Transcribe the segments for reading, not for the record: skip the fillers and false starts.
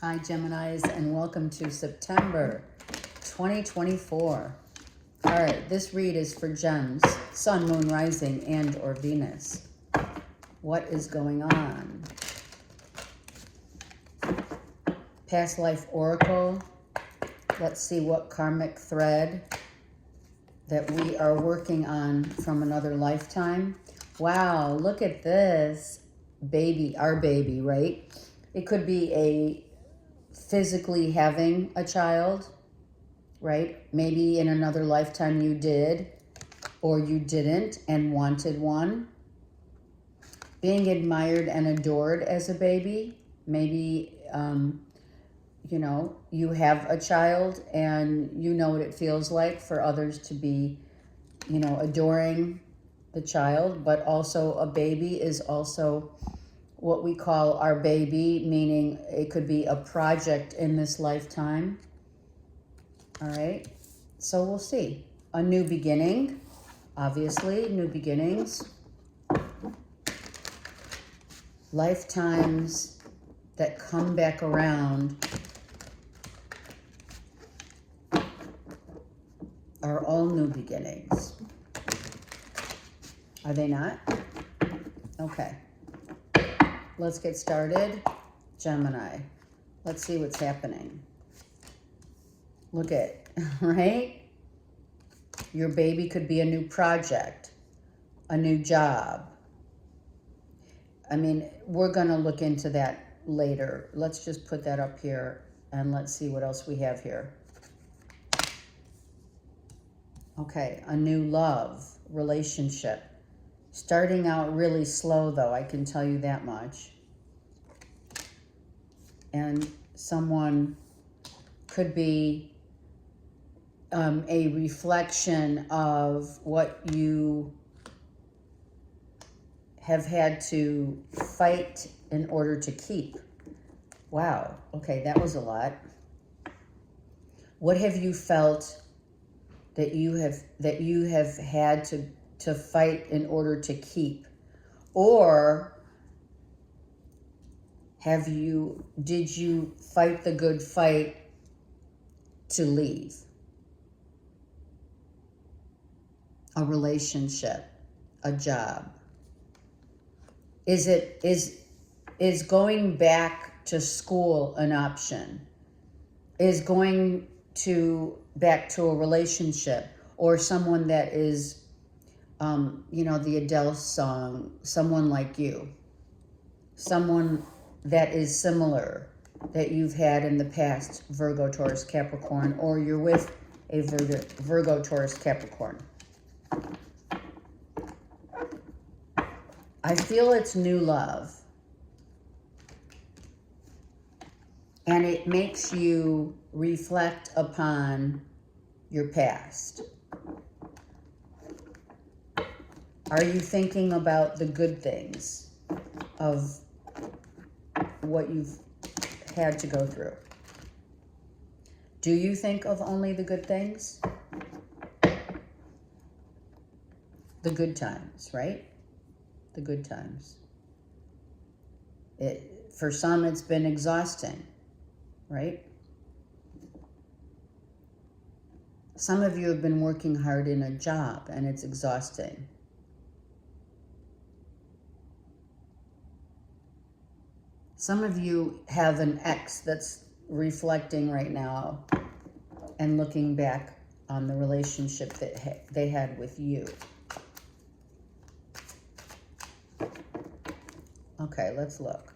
Hi, Geminis, and welcome to September 2024. All right, this read is for Gems, Sun, Moon, Rising, and or Venus. What is going on? Past life oracle. Let's see what karmic thread that we are working on from another lifetime. Wow, look at this. Baby, our baby, right? It could be a physically having a child, right? Maybe in another lifetime you did or you didn't and wanted one. Being admired and adored as a baby. Maybe, you have a child and you know what it feels like for others to be, adoring the child, but also a baby is also what we call our baby, meaning it could be a project in this lifetime. All right, so we'll see. A new beginning, obviously, new beginnings. Lifetimes that come back around are all new beginnings. Are they not? Okay. Let's get started. Gemini. Let's see what's happening. Look at, right? Your baby could be a new project, a new job. I mean, we're going to look into that later. Let's just put that up here and let's see what else we have here. Okay, a new love, relationship. Starting out really slow, though, I can tell you that much. And someone could be a reflection of what you have had to fight in order to keep. Wow, okay, that was a lot. What have you felt that you have had to fight in order to keep? Or did you fight the good fight to leave? A relationship, a job. Is going back to school an option? Is going back to a relationship or someone that is, the Adele song, Someone Like You. Someone that is similar that you've had in the past, Virgo, Taurus, Capricorn, or you're with a Virgo, Taurus, Capricorn. I feel it's new love. And it makes you reflect upon your past. Are you thinking about the good things of what you've had to go through? Do you think of only the good things? The good times, right? The good times. For some, it's been exhausting, right? Some of you have been working hard in a job and it's exhausting. Some of you have an ex that's reflecting right now and looking back on the relationship that they had with you. Okay, let's look.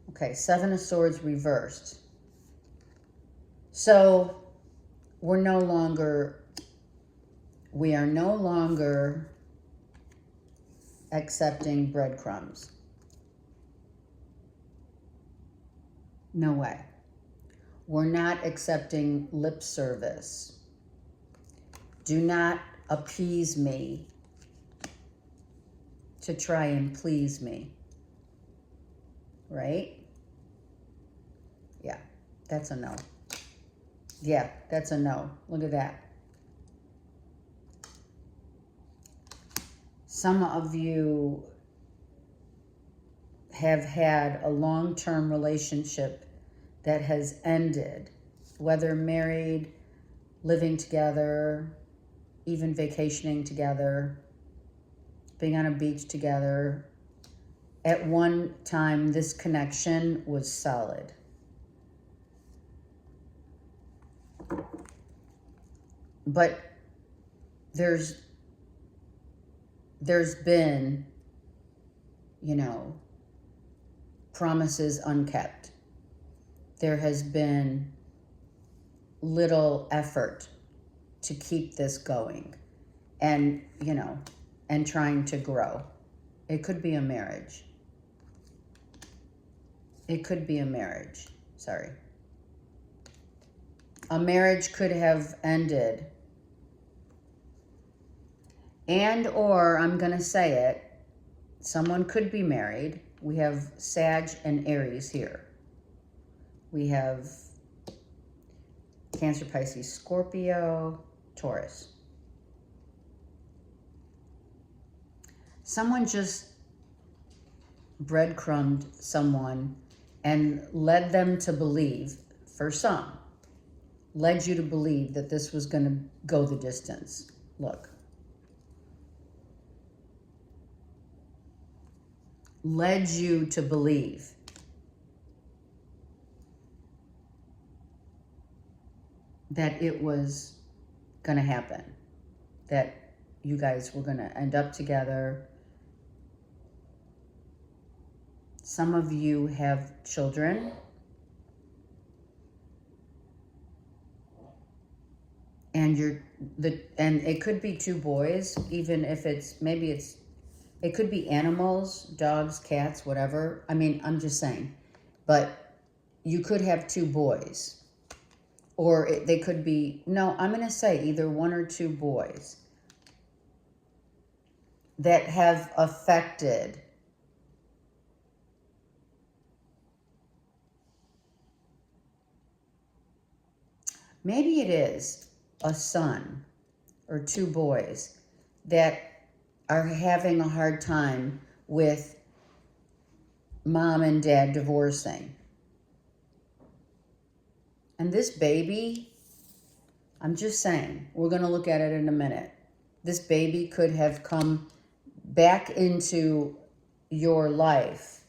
Okay, Seven of Swords reversed. So we are no longer accepting breadcrumbs. No way. We're not accepting lip service. Do not appease me to try and please me. Right? Yeah, that's a no. Yeah, that's a no. Look at that. Some of you have had a long-term relationship that has ended, whether married, living together, even vacationing together, being on a beach together. At one time, this connection was solid. But there's been, you know, promises unkept. There has been little effort to keep this going and, you know, and trying to grow. It could be a marriage. It could be a marriage. Sorry. A marriage could have ended. And or, I'm going to say it, someone could be married. We have Sag and Aries here. We have Cancer, Pisces, Scorpio, Taurus. Someone just breadcrumbed someone and led them to believe, for some, led you to believe that this was going to go the distance. Look. Led you to believe that it was going to happen, that you guys were going to end up together. Some of you have children. And and it could be two boys, even if it could be animals, dogs, cats, whatever. I mean, I'm just saying. But you could have two boys. Or they could be, no, I'm going to say either one or two boys that have affected maybe it is a son or two boys that are having a hard time with mom and dad divorcing. And this baby, I'm just saying, we're going to look at it in a minute. This baby could have come back into your life,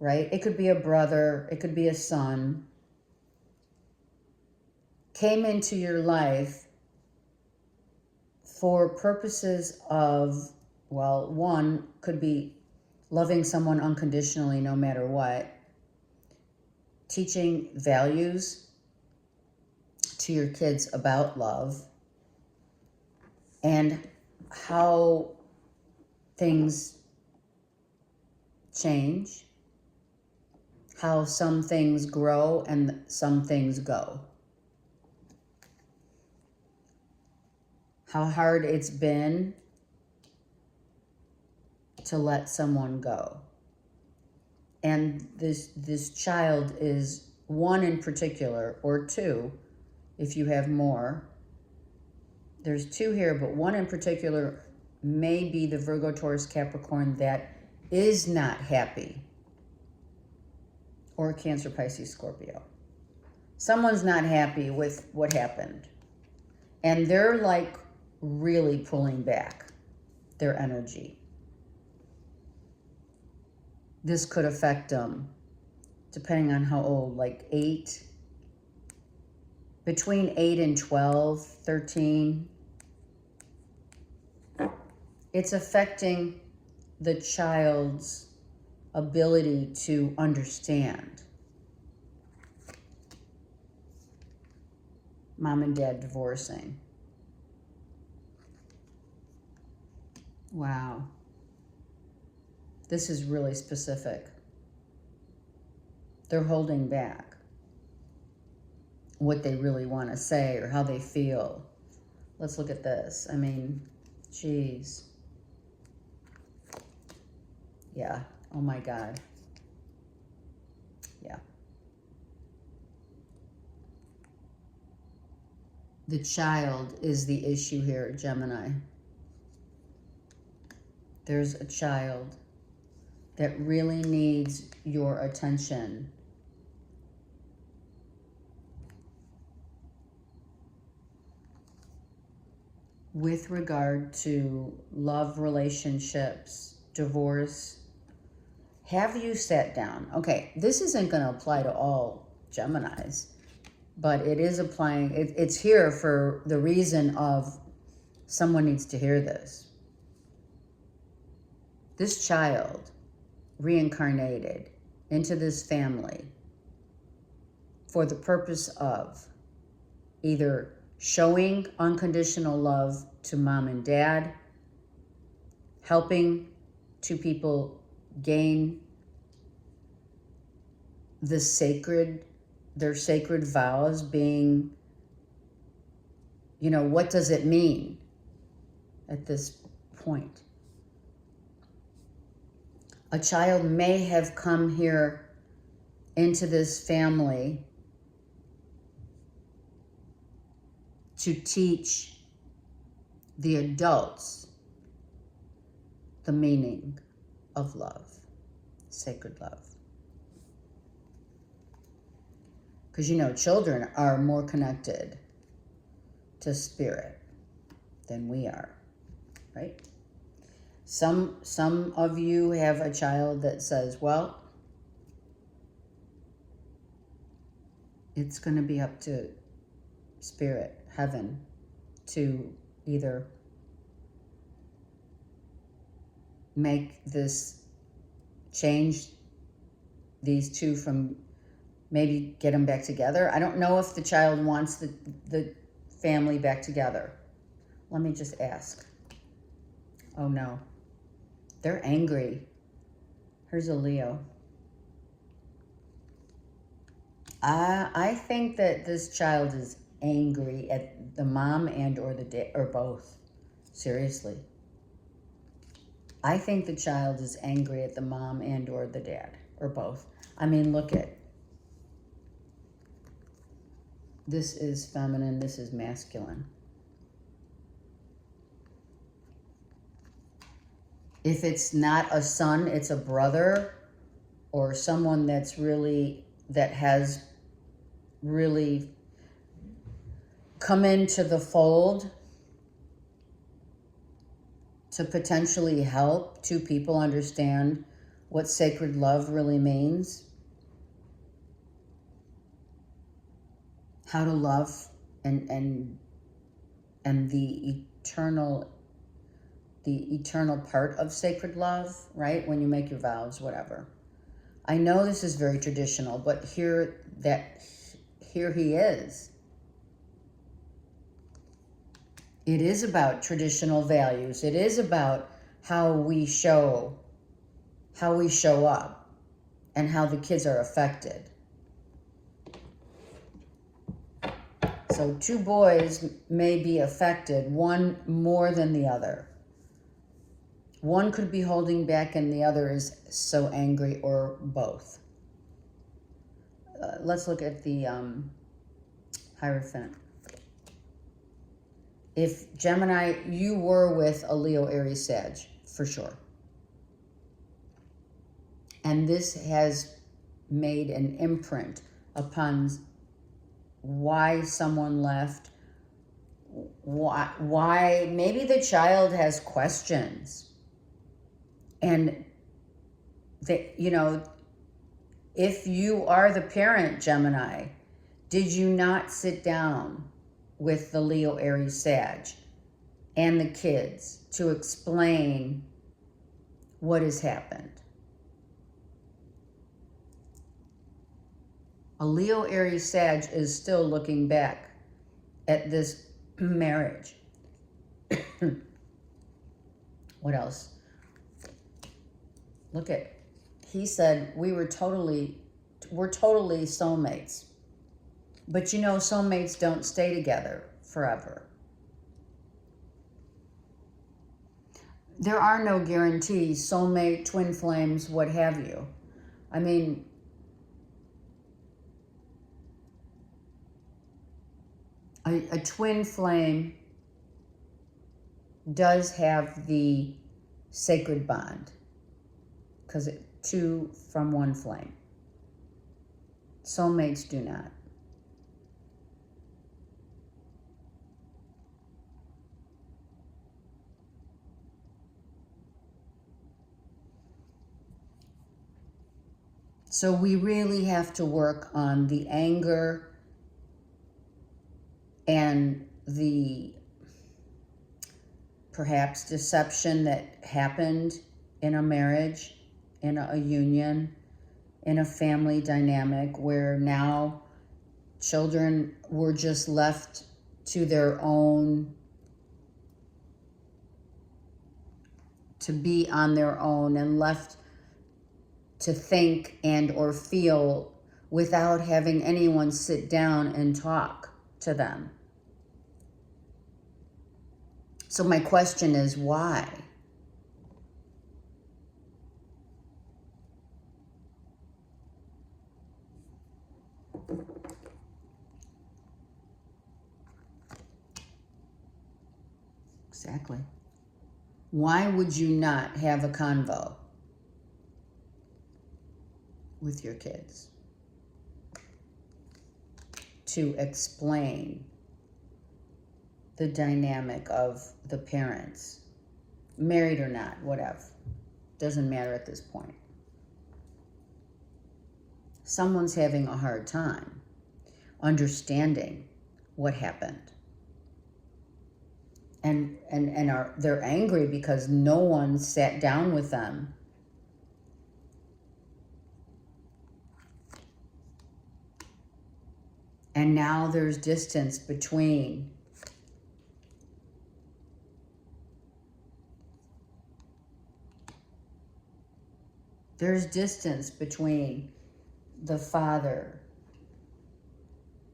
right? It could be a brother, it could be a son. Came into your life for purposes of, well, one could be loving someone unconditionally no matter what, teaching values to your kids about love, and how things change, how some things grow and some things go. How hard it's been to let someone go. And this child is one in particular, or two, if you have more. There's two here, but one in particular may be the Virgo, Taurus, Capricorn that is not happy. Or Cancer, Pisces, Scorpio. Someone's not happy with what happened. And they're like really pulling back their energy. This could affect them, depending on how old, like 8, between 8 and 12, 13. It's affecting the child's ability to understand. Mom and dad divorcing. Wow. This is really specific. They're holding back what they really want to say or how they feel. Let's look at this. I mean, geez. Yeah. Oh my God. Yeah. The child is the issue here, Gemini. There's a child that really needs your attention with regard to love, relationships, divorce, have you sat down? Okay, this isn't going to apply to all Geminis, but it is applying, it's here for the reason of someone needs to hear this. This child reincarnated into this family for the purpose of either showing unconditional love to mom and dad, helping two people gain their sacred vows, being, what does it mean at this point? A child may have come here into this family to teach the adults the meaning of love, sacred love. Because, children are more connected to spirit than we are, right? Some of you have a child that says, well, it's going to be up to spirit, heaven, to either make this change, these two, from maybe get them back together. I don't know if the child wants the family back together. Let me just ask. Oh no. They're angry. Here's a Leo. I think that this child is angry at the mom and or the dad, or both. Seriously. I think the child is angry at the mom and or the dad, or both. I mean, look at. This is feminine, this is masculine. If it's not a son, it's a brother or someone that has really come into the fold to potentially help two people understand what sacred love really means, how to love, and the eternal part of sacred love, right? When you make your vows, whatever. I know this is very traditional, but here he is. It is about traditional values. It is about how we show up and how the kids are affected. So two boys may be affected, one more than the other. One could be holding back and the other is so angry, or both. Let's look at the Hierophant. If Gemini, you were with a Leo, Aries, Sag, for sure. And this has made an imprint upon why someone left, why maybe the child has questions. And if you are the parent, Gemini, did you not sit down with the Leo, Aries, Sag and the kids to explain what has happened? A Leo, Aries, Sag is still looking back at this marriage. What else? Look at, he said we're totally soulmates. But soulmates don't stay together forever. There are no guarantees, soulmate, twin flames, what have you. I mean, a twin flame does have the sacred bond, because two from one flame. Soulmates do not. So we really have to work on the anger and the perhaps deception that happened in a marriage, in a union, in a family dynamic where now children were just left to their own, to be on their own and left to think and or feel without having anyone sit down and talk to them. So my question is, why? Exactly. Why would you not have a convo with your kids to explain the dynamic of the parents, married or not, whatever. Doesn't matter at this point. Someone's having a hard time understanding what happened. And they're angry because no one sat down with them and now there's distance between the father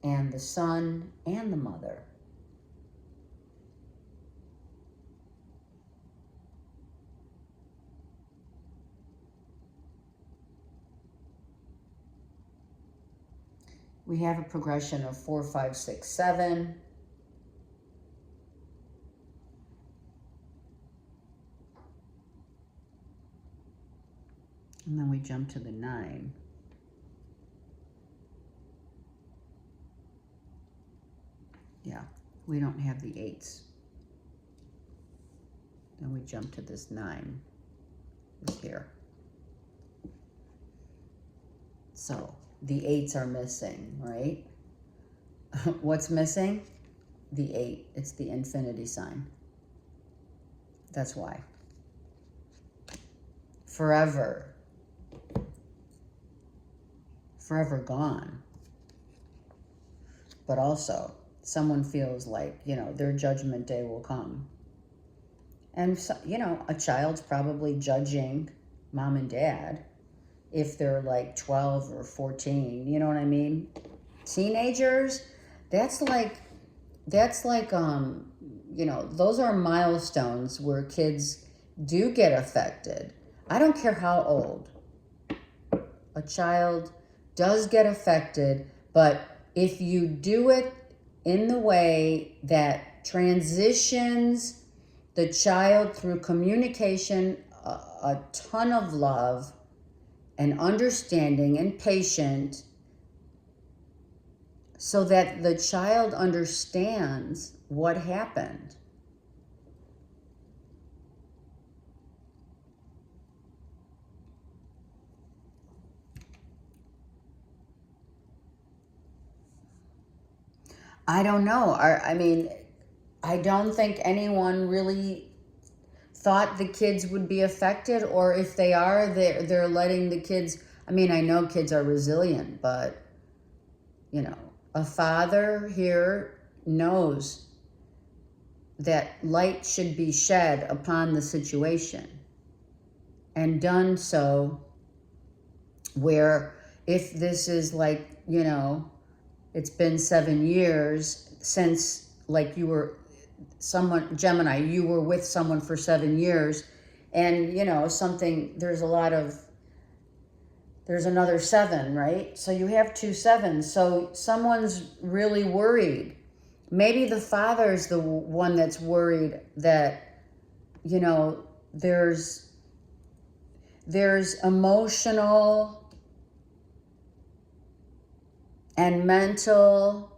and the son and the mother. We have a progression of 4, 5, 6, 7. And then we jump to the 9. Yeah, we don't have the 8s. Then we jump to this 9. Is here. So the 8s are missing, right? What's missing? The 8. It's the infinity sign. That's why. Forever gone. But also, someone feels like, their judgment day will come. And, so, a child's probably judging mom and dad if they're like 12 or 14, you know what I mean? Teenagers, that's like, those are milestones where kids do get affected. I don't care how old. A child does get affected, but if you do it in the way that transitions the child through communication, a ton of love and understanding and patience, so that the child understands what happened. I don't know. I don't think anyone really thought the kids would be affected, or if they are, they're letting the kids. I know kids are resilient, but a father here knows that light should be shed upon the situation, and done so where if this is like, it's been 7 years since, like, you were someone, Gemini, you were with someone for 7 years, and there's another 7, right? So you have 2 7s. So someone's really worried. Maybe the father's the one that's worried that, there's emotional and mental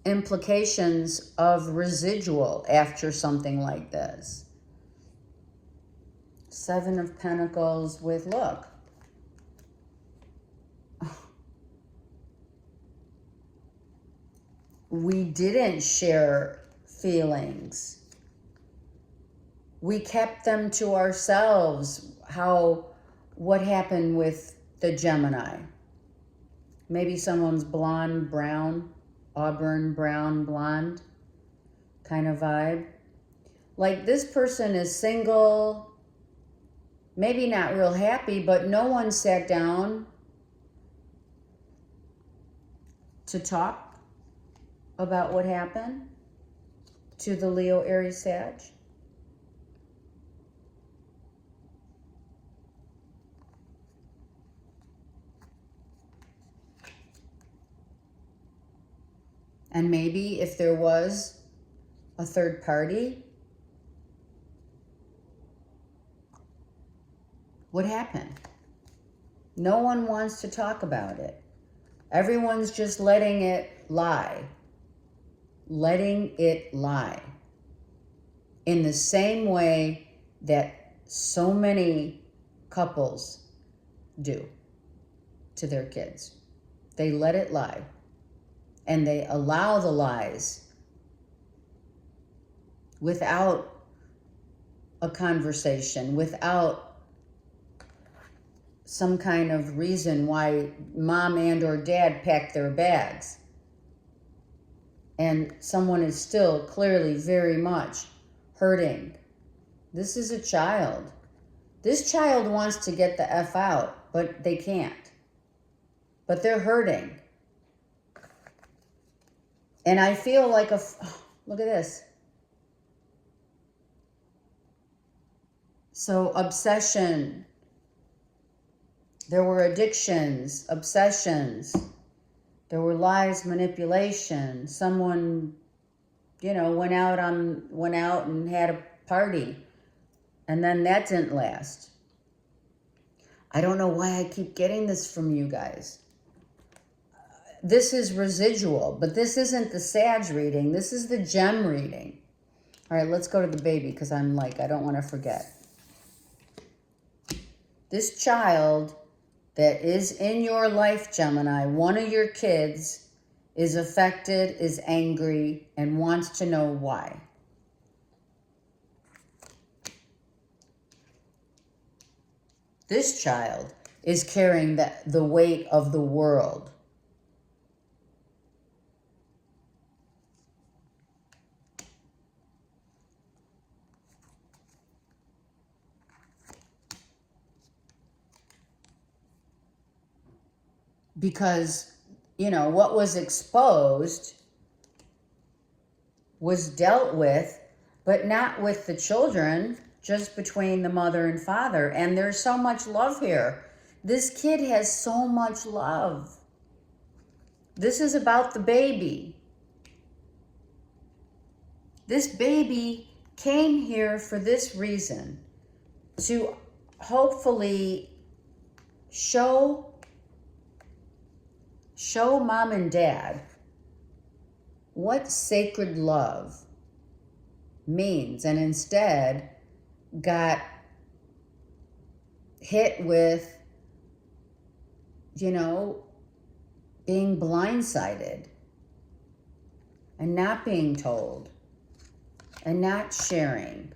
implications of residual after something like this. 7 of Pentacles with, look, we didn't share feelings. We kept them to ourselves. What happened with the Gemini? Maybe someone's blonde, brown, auburn, brown, blonde kind of vibe. Like this person is single, maybe not real happy, but no one sat down to talk about what happened to the Leo, Aries, Sag. And maybe if there was a third party, what happened? No one wants to talk about it. Everyone's just letting it lie. Letting it lie. In the same way that so many couples do to their kids. They let it lie. And they allow the lies without a conversation, without some kind of reason why mom and or dad packed their bags. And someone is still clearly very much hurting. This is a child. This child wants to get the F out, but they can't. But they're hurting. And I feel like look at this. So obsession. There were addictions, obsessions. There were lies, manipulation. Someone, went out and had a party. And then that didn't last. I don't know why I keep getting this from you guys. This is residual, but this isn't the Sag reading. This is the Gem reading. All right, let's go to the baby because I don't want to forget. This child that is in your life, Gemini, one of your kids is affected, is angry, and wants to know why. This child is carrying the weight of the world. Because, what was exposed was dealt with, but not with the children, just between the mother and father. And there's so much love here. This kid has so much love. This is about the baby. This baby came here for this reason, to hopefully show mom and dad what sacred love means, and instead got hit with, being blindsided and not being told and not sharing.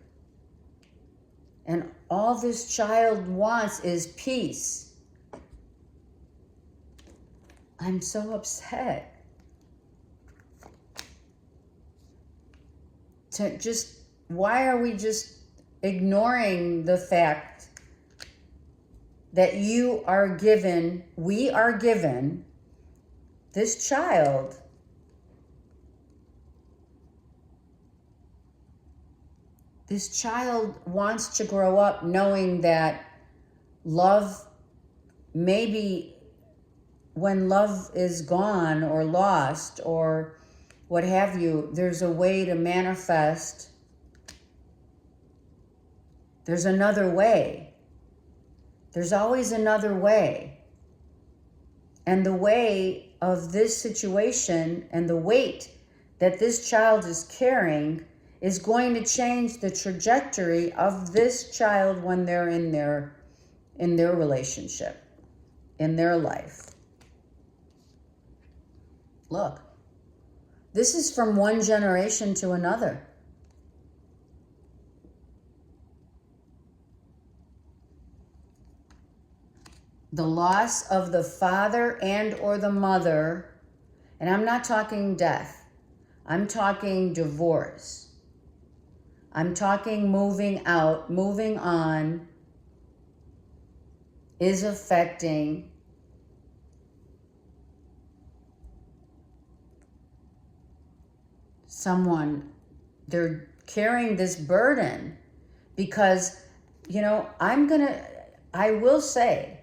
And all this child wants is peace. I'm so upset. Why are we just ignoring the fact that we are given this child wants to grow up knowing that love, maybe when love is gone or lost or what have you, there's a way to manifest. There's another way. There's always another way. And the way of this situation and the weight that this child is carrying is going to change the trajectory of this child when they're in their relationship, in their life. Look, This is from one generation to another. The loss of the father and or the mother, and I'm not talking death. I'm talking divorce. I'm talking moving out, moving on, is affecting someone. They're carrying this burden because, you know, I will say,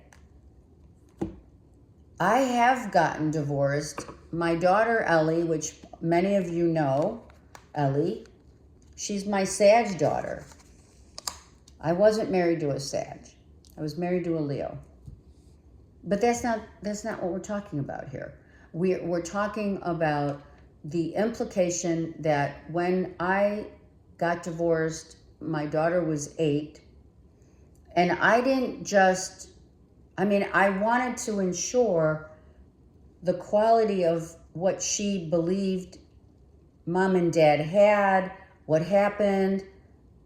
I have gotten divorced. My daughter, Ellie, which many of you know, Ellie, she's my Sag daughter. I wasn't married to a Sag. I was married to a Leo. But that's not what we're talking about here. We're talking about the implication that when I got divorced, my daughter was 8, and I didn't just, I wanted to ensure the quality of what she believed mom and dad had, what happened,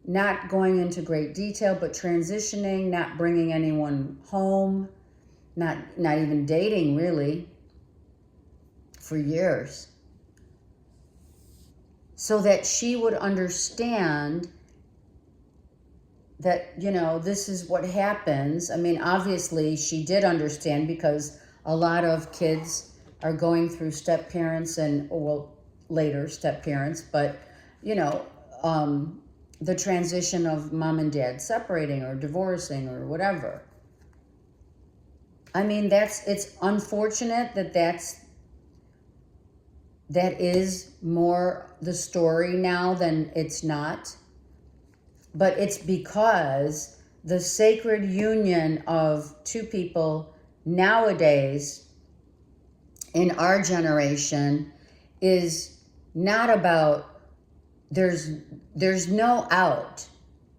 not going into great detail, but transitioning, not bringing anyone home, not even dating really for years, so that she would understand that, you know, this is what happens. Obviously she did understand, because a lot of kids are going through step parents and, well, later step parents, but, you know, the transition of mom and dad separating or divorcing or whatever. It's unfortunate that is more the story now than it's not. But it's because the sacred union of two people nowadays in our generation is not about, there's no out.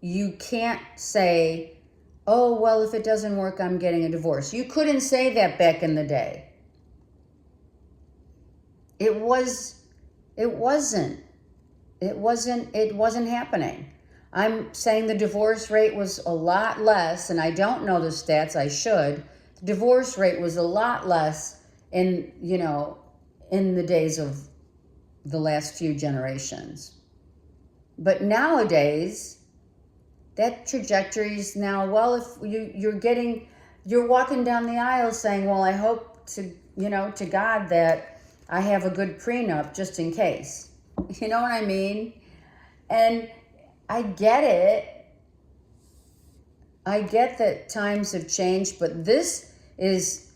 You can't say, oh, well, if it doesn't work, I'm getting a divorce. You couldn't say that back in the day. It wasn't happening. I'm saying the divorce rate was a lot less, and I don't know the stats, I should. The divorce rate was a lot less in the days of the last few generations. But nowadays, that trajectory is now, well, if you're walking down the aisle saying, well, I hope to God that I have a good prenup just in case. You know what I mean? And I get it. I get that times have changed, but this is,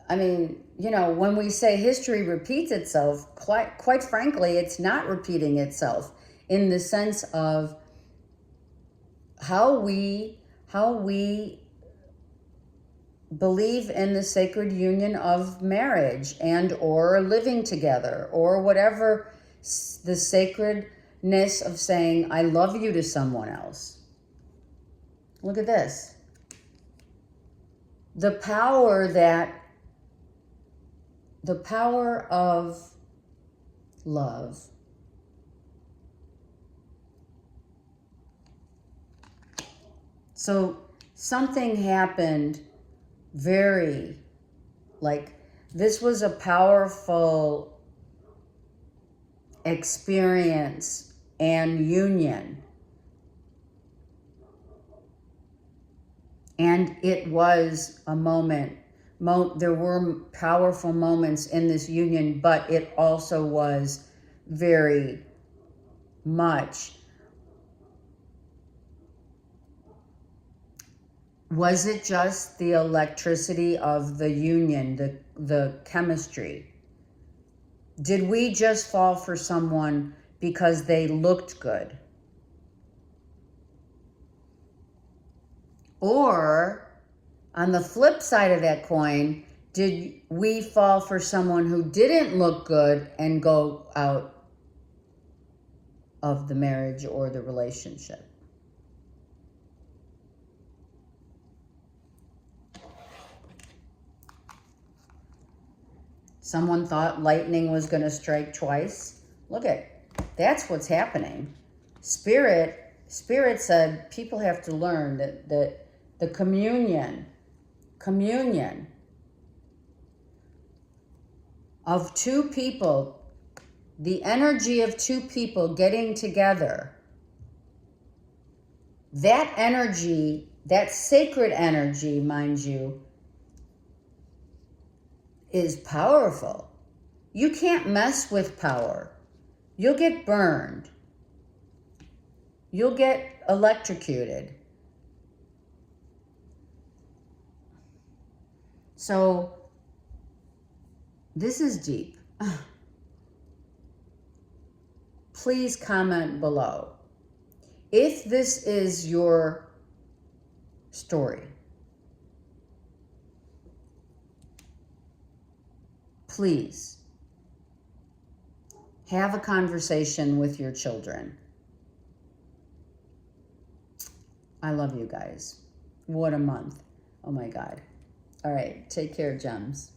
when we say history repeats itself, quite frankly, it's not repeating itself in the sense of how we believe in the sacred union of marriage and or living together, or whatever the sacredness of saying I love you to someone else. Look at this. The power of love. So something happened this was a powerful experience and union. And it was a moment. There were powerful moments in this union, but it also was very much. Was it just the electricity of the union, the chemistry? Did we just fall for someone because they looked good? Or, on the flip side of that coin, did we fall for someone who didn't look good and go out of the marriage or the relationship? Someone thought lightning was going to strike twice. Look at, that's what's happening. Spirit said people have to learn that the communion of two people, the energy of two people getting together, that energy, that sacred energy, mind you, is powerful. You can't mess with power. You'll get burned. You'll get electrocuted. So this is deep. Please comment below if this is your story. Please have a conversation with your children. I love you guys. What a month. Oh my God. All right. Take care, gems.